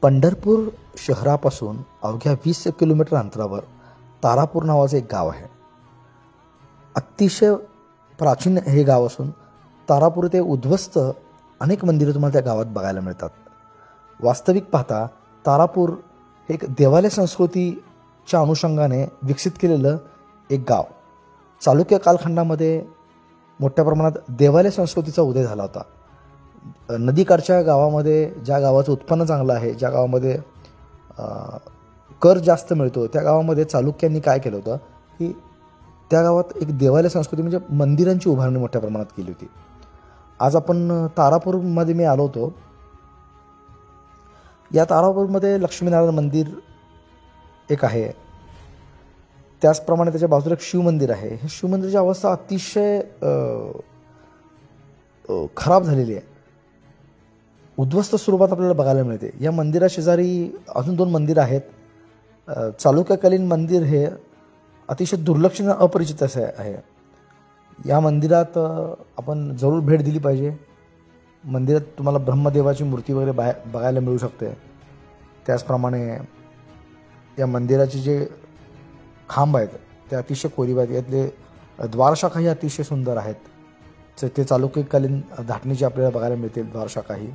पंढरपूर शहरापासून अवघ्या 20 किलोमीटर अंतरावर तारापूर नावाचं एक गाव आहे. अतिशय प्राचीन हे गाव असून तारापूर ते उद्ध्वस्त अनेक मंदिरं तुम्हाला त्या गावात बघायला मिळतात. वास्तविक पाहता तारापूर हे एक देवालय संस्कृतीच्या अनुषंगाने विकसित केलेलं एक गाव. चालुक्य कालखंडामध्ये मोठ्या प्रमाणात देवालय संस्कृतीचा उदय झाला होता. नदीकाठच्या गावामध्ये ज्या गावाचं उत्पन्न चांगलं आहे, ज्या गावामध्ये कर जास्त मिळतो, त्या गावामध्ये चालुक्यांनी काय केलं होतं की त्या गावात एक देवालय संस्कृती म्हणजे मंदिरांची उभारणी मोठ्या प्रमाणात केली होती. आज आपण तारापूरमध्ये मी आलो होतो. या तारापूरमध्ये लक्ष्मीनारायण मंदिर एक आहे, त्याचप्रमाणे त्याच्या बाजूला एक शिव मंदिर आहे. हे शिव मंदिराची अवस्था अतिशय खराब झालेली आहे, उद्ध्वस्त स्वरूपात आपल्याला बघायला मिळते. या मंदिराशेजारी अजून 2 मंदिरं आहेत. चालुक्यकालीन मंदिर हे अतिशय दुर्लक्षित अपरिचित असे आहे. या मंदिरात आपण जरूर भेट दिली पाहिजे. मंदिरात तुम्हाला ब्रह्मदेवाची मूर्ती वगैरे बघायला मिळू शकते. त्याचप्रमाणे या मंदिराचे जे खांब आहेत ते अतिशय कोरीव आहेत. यातले द्वारशाखाही अतिशय सुंदर आहेत. ते चालुक्यकालीन धाटणीची आपल्याला बघायला मिळते द्वारशाखाही.